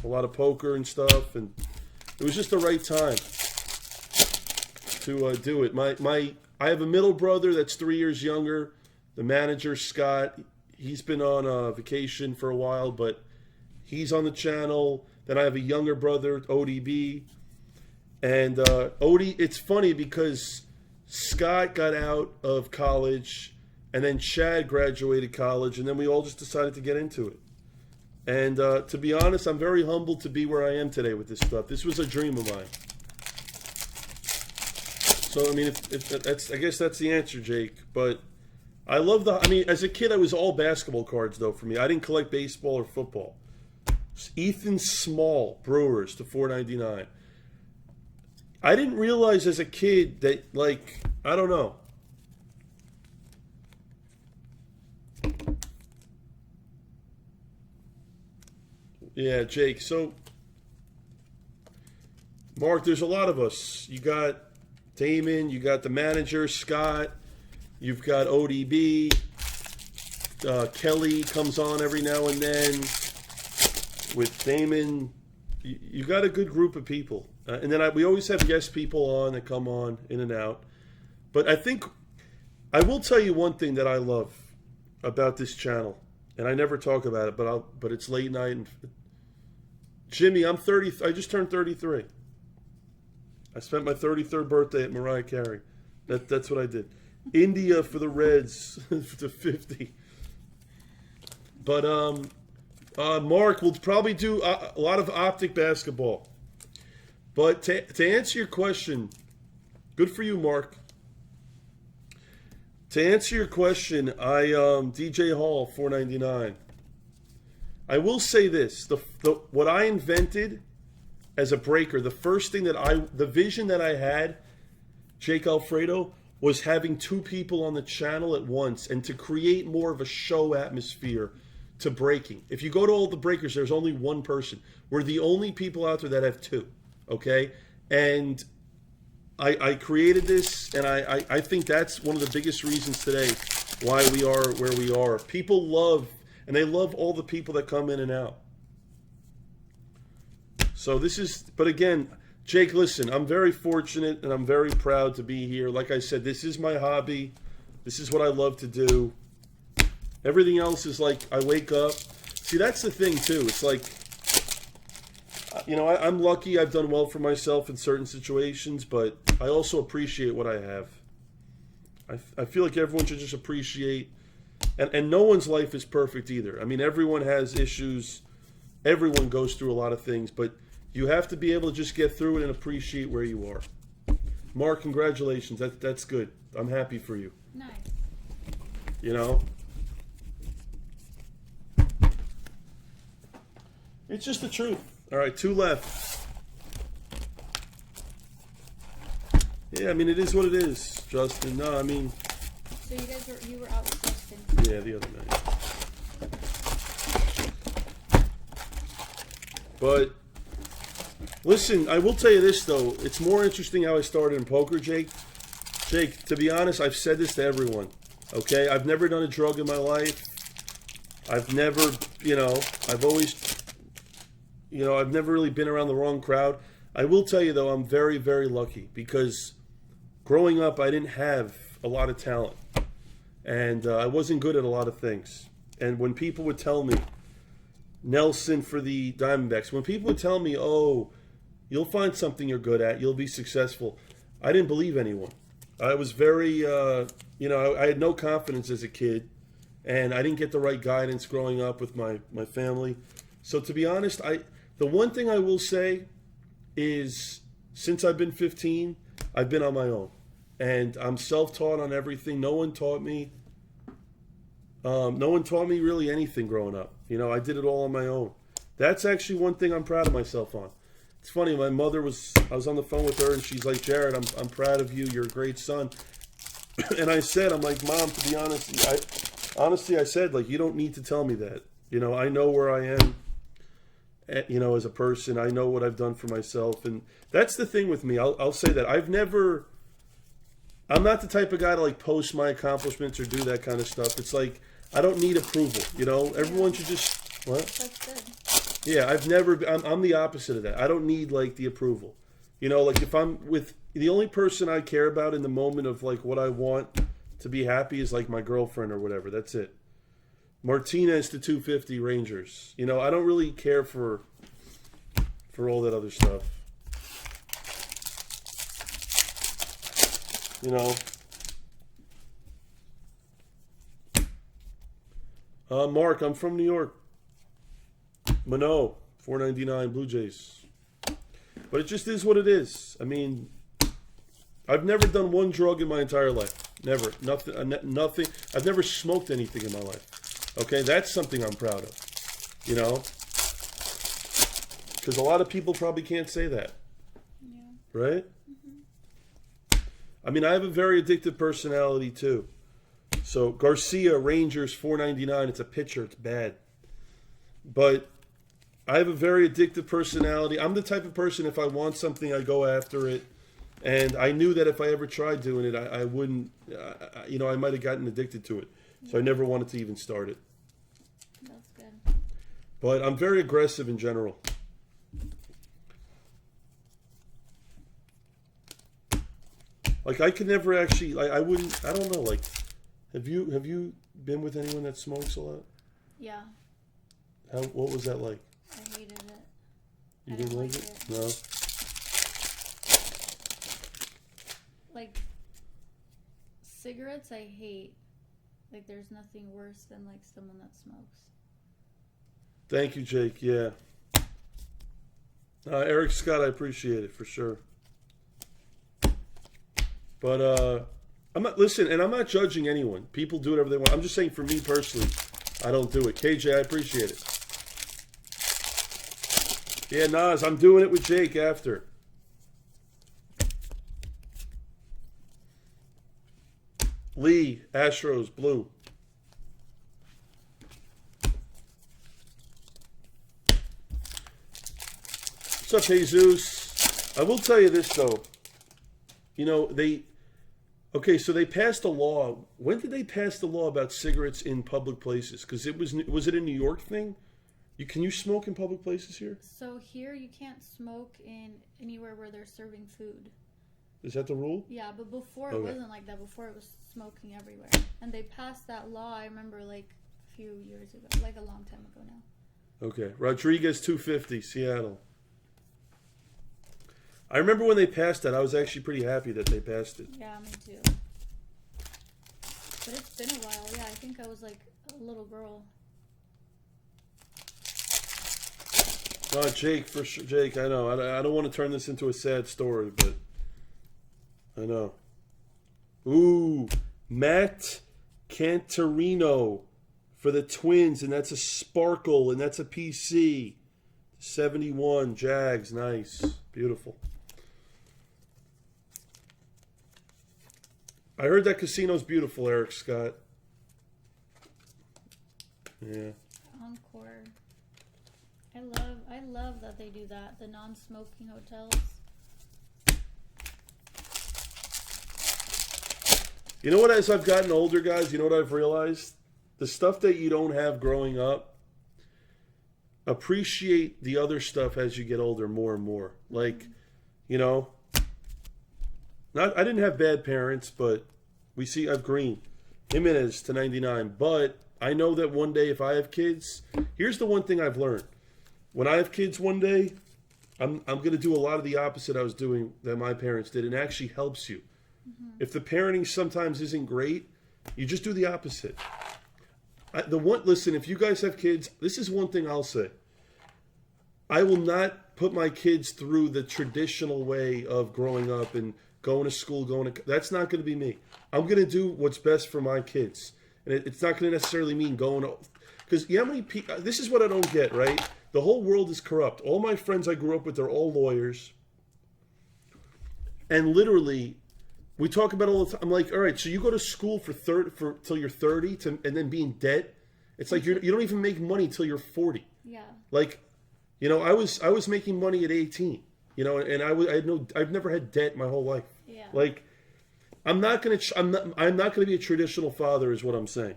a lot of poker and stuff, and it was just the right time to do it. I have a middle brother that's 3 years younger. The manager, Scott, he's been on vacation for a while, but he's on the channel. Then I have a younger brother, ODB. And Odie, it's funny because Scott got out of college, and then Chad graduated college, and then we all just decided to get into it. And to be honest, I'm very humbled to be where I am today with this stuff. This was a dream of mine. So, I mean, if that's, I guess that's the answer, Jake. But I love I mean, as a kid, I was all basketball cards, though, for me. I didn't collect baseball or football. Ethan Small, Brewers, to $4.99. I didn't realize as a kid that, like, I don't know. Yeah, Jake. So, Mark, there's a lot of us. You got Damon, you got the manager, Scott, you've got ODB, Kelly comes on every now and then with Damon. You got a good group of people. And then we always have guest people on that come on in and out. But I think, I will tell you one thing that I love about this channel, and I never talk about it, but it's late night. And Jimmy, I'm 30. I just turned 33. I spent my 33rd birthday at Mariah Carey. That's what I did. India for the Reds to 50. But Mark will probably do a lot of optic basketball. But to answer your question, good for you, Mark. To answer your question, DJ Hall, $4.99. I will say this: what I invented as a breaker, the first thing the vision that I had, Jake Alfredo, was having two people on the channel at once and to create more of a show atmosphere to breaking. If you go to all the breakers, there's only one person. We're the only people out there that have two. Okay? And I created this, and I think that's one of the biggest reasons today why we are where we are. People love, and they love all the people that come in and out. So this is, but again, Jake, listen, I'm very fortunate and I'm very proud to be here. Like I said, this is my hobby. This is what I love to do. Everything else is like, I wake up. See, that's the thing too. It's like, you know, I'm lucky. I've done well for myself in certain situations, but I also appreciate what I have. I feel like everyone should just appreciate, and no one's life is perfect either. I mean, everyone has issues. Everyone goes through a lot of things, but you have to be able to just get through it and appreciate where you are. Mark, congratulations. That's good. I'm happy for you. Nice. You know? It's just the truth. All right, 2 left. Yeah, I mean, it is what it is, Justin. No, I mean... So you were out with Justin? Yeah, the other night. But, listen, I will tell you this, though. It's more interesting how I started in poker, Jake. Jake, to be honest, I've said this to everyone, okay? I've never done a drug in my life. I've never, you know, I've always, you know, I've never really been around the wrong crowd. I will tell you, though, I'm very, very lucky because growing up, I didn't have a lot of talent. And I wasn't good at a lot of things. And when people would tell me, Nelson for the Diamondbacks, when people would tell me, oh, you'll find something you're good at, you'll be successful, I didn't believe anyone. I was very, you know, I had no confidence as a kid, and I didn't get the right guidance growing up with my family. So to be honest, the one thing I will say is since I've been 15, I've been on my own. And I'm self-taught on everything. No one taught me. No one taught me really anything growing up. You know, I did it all on my own. That's actually one thing I'm proud of myself on. It's funny, my mother I was on the phone with her, and she's like, Jared, I'm proud of you. You're a great son. And I said, I'm like, Mom, to be honest, I said, like, you don't need to tell me that. You know, I know where I am, you know, as a person. I know what I've done for myself. And that's the thing with me. I'll say that. I'm not the type of guy to, like, post my accomplishments or do that kind of stuff. It's like, I don't need approval, you know? Everyone should just, what? That's good. Yeah, I'm the opposite of that. I don't need, like, the approval. You know, like, if I'm with, the only person I care about in the moment of, like, what I want to be happy is, like, my girlfriend or whatever. That's it. Martinez to 250 Rangers. You know, I don't really care for all that other stuff. You know? Mark, I'm from New York. Mano, $4.99 Blue Jays. But it just is what it is. I mean, I've never done one drug in my entire life. Never. Nothing. Nothing. I've never smoked anything in my life. Okay, that's something I'm proud of. You know? Because a lot of people probably can't say that. Yeah. Right? I mean, I have a very addictive personality, too. So, Garcia, Rangers, $4.99. It's a pitcher. It's bad. But I have a very addictive personality. I'm the type of person, if I want something, I go after it. And I knew that if I ever tried doing it, I wouldn't, I might have gotten addicted to it. So I never wanted to even start it. That's good. But I'm very aggressive in general. Like, I could never actually, I wouldn't, I don't know, like, have you been with anyone that smokes a lot? Yeah. What was that like? I hated it. You I didn't like like it? it. No? Like, cigarettes I hate. Like, there's nothing worse than, like, someone that smokes. Thank you, Jake. Yeah. Eric Scott, I appreciate it for sure. But I'm not judging anyone. People do whatever they want. I'm just saying, for me personally, I don't do it. KJ, I appreciate it. Yeah, Nas, I'm doing it with Jake after. Lee, Astros, blue. What's up, Jesus? I will tell you this, though. You know, so they passed a law. When did they pass the law about cigarettes in public places? Because was it a New York thing? Can you smoke in public places here? So here you can't smoke in anywhere where they're serving food. Is that the rule? Yeah, but before it wasn't like that. Before it was smoking everywhere. And they passed that law, I remember, like a few years ago. Like a long time ago now. Okay. Rodriguez, 250, Seattle. I remember when they passed that, I was actually pretty happy that they passed it. Yeah, me too. But it's been a while. Yeah, I think I was like a little girl. Oh, Jake, for sure. Jake, I know. I don't want to turn this into a sad story, but I know. Ooh, Matt Cantarino for the Twins, and that's a sparkle, and that's a PC. 71, Jags, nice. Beautiful. I heard that casino's beautiful, Eric Scott. Yeah. Encore. I love that they do that. The non-smoking hotels. You know what, as I've gotten older, guys, you know what I've realized? The stuff that you don't have growing up, appreciate the other stuff as you get older more and more. Like, you know, I didn't have bad parents, but I have Green. Jimenez to 99. But I know that one day if I have kids, here's the one thing I've learned. When I have kids one day, I'm going to do a lot of the opposite I was doing that my parents did. It actually helps you. If the parenting sometimes isn't great, you just do the opposite. Listen, if you guys have kids, this is one thing I'll say. I will not put my kids through the traditional way of growing up and going to school, that's not going to be me. I'm going to do what's best for my kids. And it's not going to necessarily mean going to... Because how many people... This is what I don't get, right? The whole world is corrupt. All my friends I grew up with, they're all lawyers. And literally, we talk about it all the time. I'm like, all right, so you go to school till you're 30 and then be in debt? It's like you don't even make money till you're 40. Yeah. Like, you know, I was making money at 18. You know, and I've never had debt my whole life. Yeah. Like, I'm not gonna be a traditional father, is what I'm saying.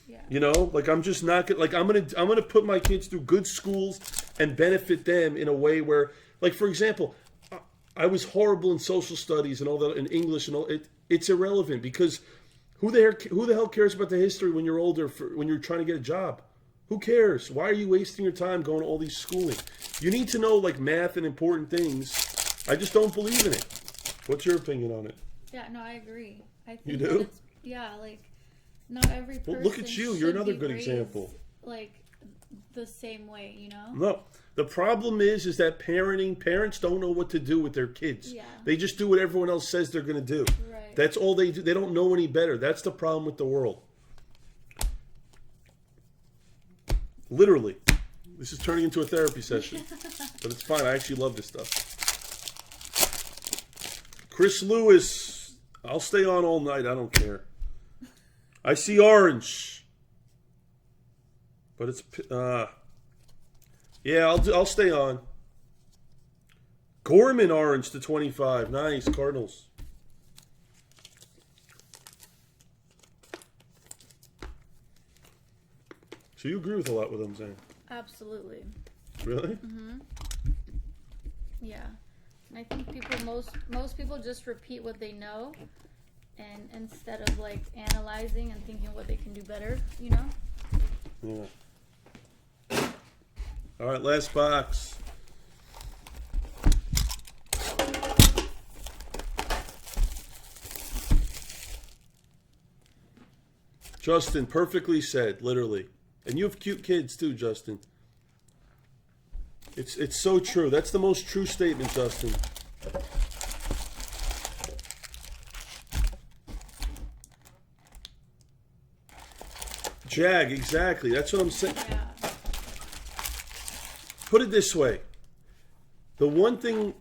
Yeah. You know, like I'm just not gonna, like I'm gonna put my kids through good schools and benefit them in a way where, like, for example, I was horrible in social studies and all that, in English and all. It's irrelevant because who the hell cares about the history when you're older? When you're trying to get a job, who cares? Why are you wasting your time going to all these schooling? You need to know, like, math and important things. I just don't believe in it. What's your opinion on it? Yeah, no, I agree. I think You do? Yeah, like, not every person Well, look at you. You're should another be good raised, example. Like, the same way, you know? No. The problem is that parents don't know what to do with their kids. Yeah. They just do what everyone else says they're going to do. Right. That's all they do. They don't know any better. That's the problem with the world. Literally. This is turning into a therapy session. But it's fine. I actually love this stuff. Chris Lewis. I'll stay on all night. I don't care. I see orange. But it's... yeah, I'll stay on. Gorman orange to 25. Nice. Cardinals. So you agree with a lot with them saying? Absolutely. Really? Yeah. And I think most people just repeat what they know, and instead of like analyzing and thinking what they can do better, you know? Yeah. All right, last box. Justin, perfectly said, literally. And you have cute kids too, Justin. It's so true. That's the most true statement, Justin. Jag, exactly. That's what I'm saying. Yeah. Put it this way. The one thing,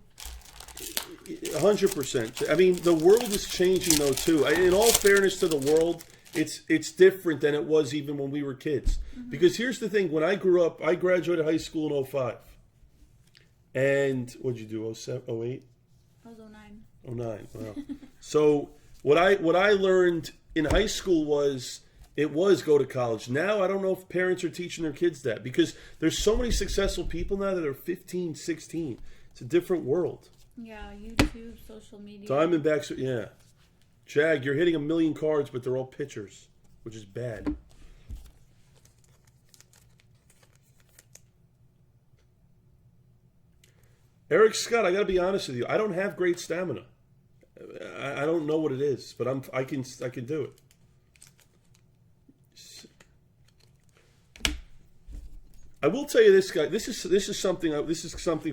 100%. I mean, the world is changing though too. In all fairness to the world, it's different than it was even when we were kids. Because here's the thing: when I grew up, I graduated high school in 05. And what'd you do? 07, 08? I was 09. 09. Wow. So what I learned in high school was go to college. Now I don't know if parents are teaching their kids that, because there's so many successful people now that are 15, 16. It's a different world. Yeah, YouTube, social media. Diamondbacks, yeah. Jag, you're hitting 1 million cards, but they're all pitchers, which is bad. Eric Scott, I got to be honest with you. I don't have great stamina. I don't know what it is, but I can do it. I will tell you this, guy. This is something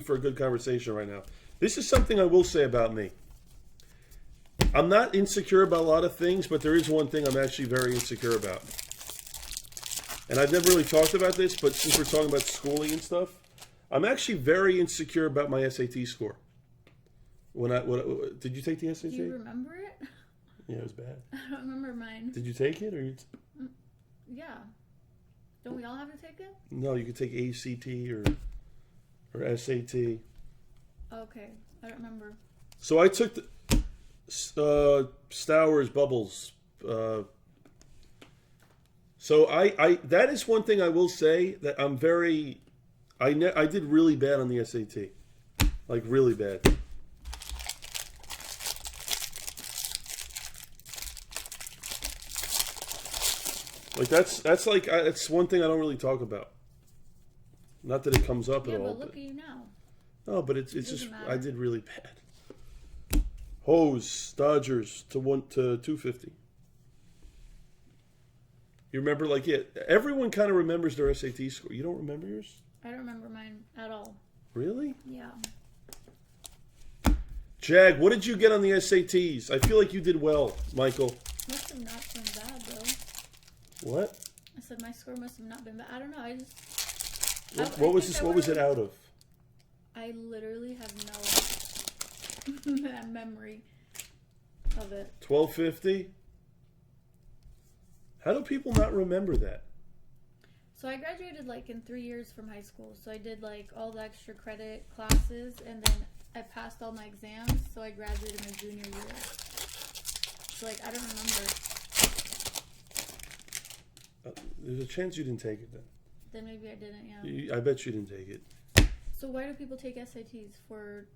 for a good conversation right now. This is something I will say about me. I'm not insecure about a lot of things, but there is one thing I'm actually very insecure about. And I've never really talked about this, but since we're talking about schooling and stuff, I'm actually very insecure about my SAT score. Did you take the SAT? Do you remember it? Yeah, it was bad. I don't remember mine. Did you take it, or Yeah. Don't we all have to take it? No, you could take ACT or SAT. Okay, I don't remember. So I took the Stowers Bubbles. So I that is one thing I will say that I'm very. I did really bad on the SAT, like really bad. Like that's one thing I don't really talk about. Not that it comes up Yeah, at all. but look at you now. No, but it's just doesn't matter. I did really bad. Hose Dodgers to 250. You remember, like, yeah, everyone kind of remembers their SAT score. You don't remember yours? I don't remember mine at all. Really? Yeah. Jag, what did you get on the SATs? I feel like you did well, Michael. Must have not been bad though. What? I said my score must have not been bad. I don't know. I just. What was this? What was it out of? I literally have no memory of it. 1250. How do people not remember that? So I graduated like in 3 years from high school. So I did like all the extra credit classes, and then I passed all my exams. So I graduated my junior year. So like I don't remember. There's a chance you didn't take it then. Then maybe I didn't. Yeah. I bet you didn't take it. So why do people take SATs for?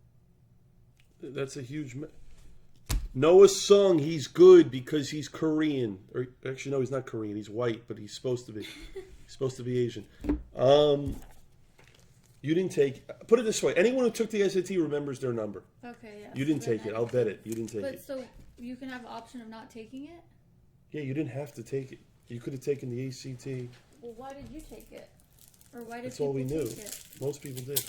That's a huge. Noah Sung, he's good because he's Korean. Or actually, no, he's not Korean. He's white, but he's supposed to be. He's supposed to be Asian. You didn't take. Put it this way: anyone who took the SAT remembers their number. Okay, yeah. You didn't take it. I'll bet it. You didn't take But it. so you can have the option of not taking it. Yeah, you didn't have to take it. You could have taken the ACT. Well, why did you take it? Or why did That's all we people knew. take it? Most people did.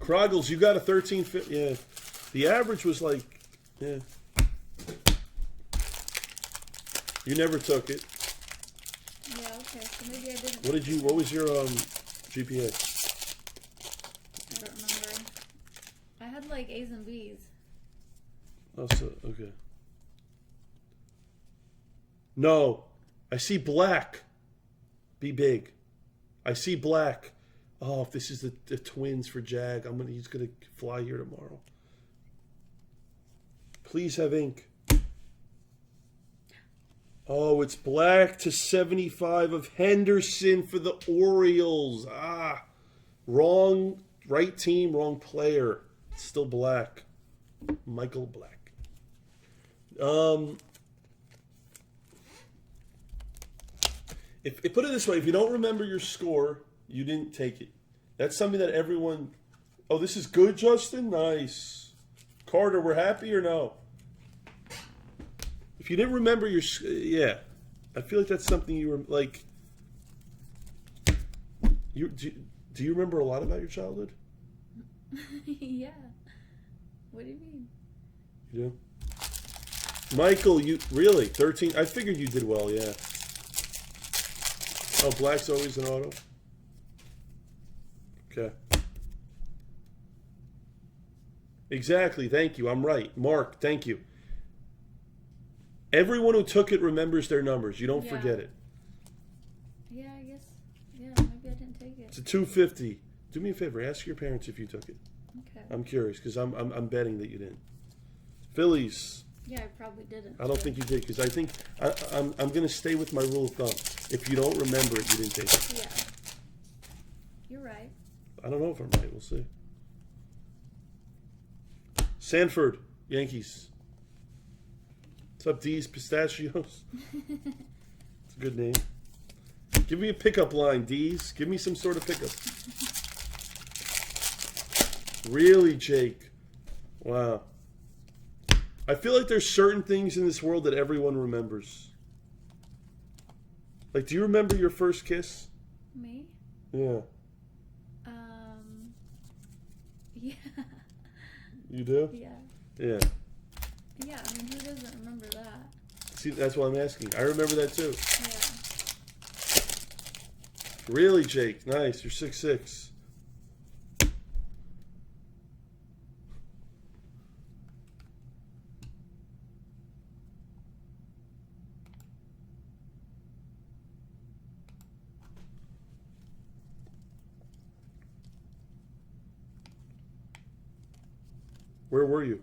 Kroggles, you got a 13.50. Yeah. The average was like, yeah. You never took it. Yeah, okay. So maybe I didn't. What was your GPA? I don't remember. I had like A's and B's. Oh, so, okay. No. I see black. Be big. I see black. Oh, if this is the twins for Jag, he's gonna fly here tomorrow. Please have ink. Oh, it's black to 75 of Henderson for the Orioles. Ah, wrong, right team, wrong player. It's still black. Michael Black. If put it this way, if you don't remember your score, you didn't take it. That's something that everyone. Oh, this is good, Justin. Nice, Carter. We're happy or no? If you didn't remember your, yeah, I feel like that's something you were like. Do you remember a lot about your childhood? Yeah. What do you mean? You do? Michael, you really 13? I figured you did well. Yeah. Oh, black's always an auto. Okay. Exactly. Thank you. I'm right. Mark, thank you. Everyone who took it remembers their numbers. You don't forget it. Yeah, I guess. Yeah, maybe I didn't take it. It's a 250. Do me a favor. Ask your parents if you took it. Okay. I'm curious because I'm betting that you didn't. Phillies. Yeah, I probably didn't. I don't think you did because I think I'm going to stay with my rule of thumb. If you don't remember it, you didn't take it. Yeah. You're right. I don't know if I'm right. We'll see. Sanford, Yankees. What's up, D's Pistachios? It's a good name. Give me a pickup line, D's. Give me some sort of pickup. Really, Jake? Wow. I feel like there's certain things in this world that everyone remembers. Like, do you remember your first kiss? Me? Yeah. Yeah. You do? Yeah. Yeah. Yeah, I mean, who doesn't remember that? See, that's what I'm asking. I remember that too. Yeah. Really, Jake? Nice. You're 6'6". Where were you?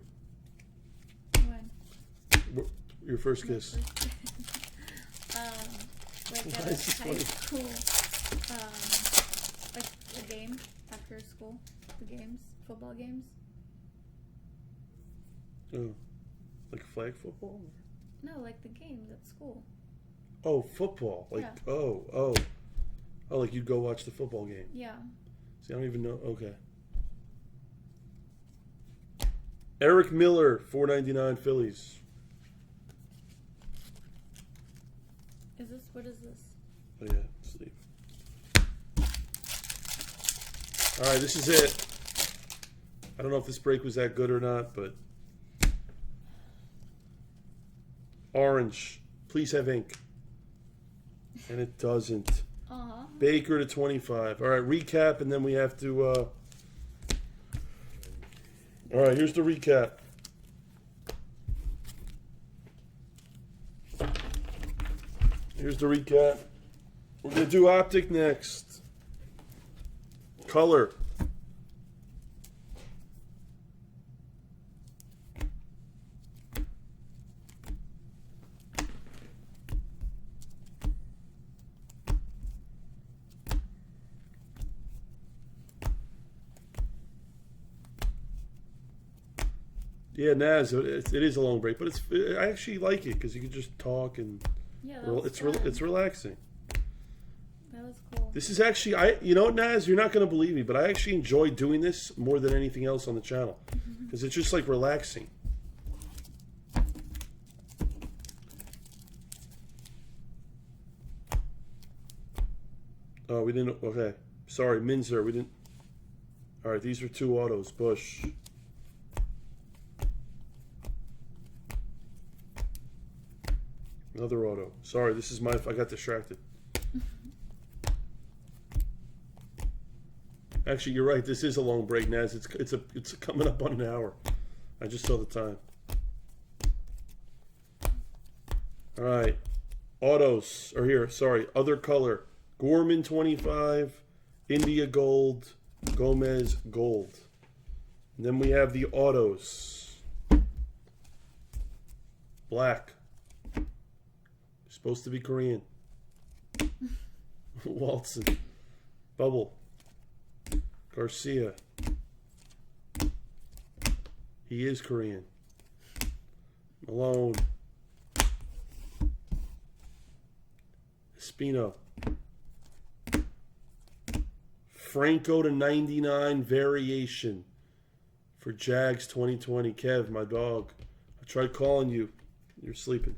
When? Your first kiss? Like Why at is this a high funny? school, like a game after school, the games, football games. Oh, like flag football? No, like the games at school. Oh, football. Like, Yeah. oh, like you'd go watch the football game. Yeah. See, I don't even know. Okay. Eric Miller, $4.99 Phillies. What is this? Oh, yeah, sleep. All right, this is it. I don't know if this break was that good or not, but orange. Please have ink. And it doesn't. Baker to 25. All right, recap, and then we have to... All right, here's the recap. Here's the recap. We're going to do optic next. Color. Yeah, Naz, it is a long break, but I actually like it because you can just talk and it's relaxing. That was cool. This is actually, you know what, Naz, you're not going to believe me, but I actually enjoy doing this more than anything else on the channel because it's just like relaxing. Oh, we didn't. Okay. Sorry, Minzer. We didn't. All right, these are 2 autos. Bush. Another auto. Sorry, this is my. I got distracted. Actually, you're right. This is a long break, Naz. It's coming up on an hour. I just saw the time. All right, autos are here. Sorry, other color. Gorman 25, India Gold, Gomez Gold. And then we have the autos. Black. Supposed to be Korean. Walton. Bubble. Garcia. He is Korean. Malone. Espino. Franco to 99 variation for Jags 2020. Kev, my dog. I tried calling you. You're sleeping.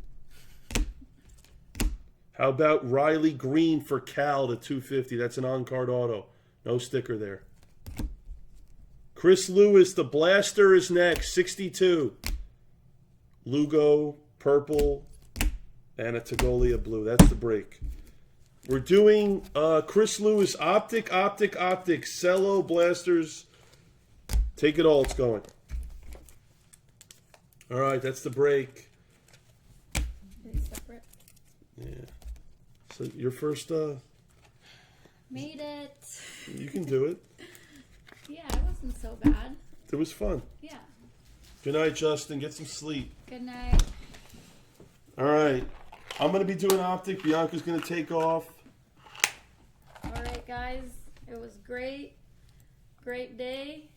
How about Riley Green for Cal to 250? That's an on-card auto. No sticker there. Chris Lewis, the blaster is next. 62. Lugo, purple, and a Tagolia blue. That's the break. We're doing Chris Lewis, optic, cello, blasters. Take it all. It's going. All right, that's the break. Separate. Yeah. So your first. Made it. You can do it. Yeah, it wasn't so bad. It was fun. Yeah. Good night, Justin. Get some sleep. Good night. All right. I'm going to be doing optic. Bianca's going to take off. All right, guys. It was great. Great day.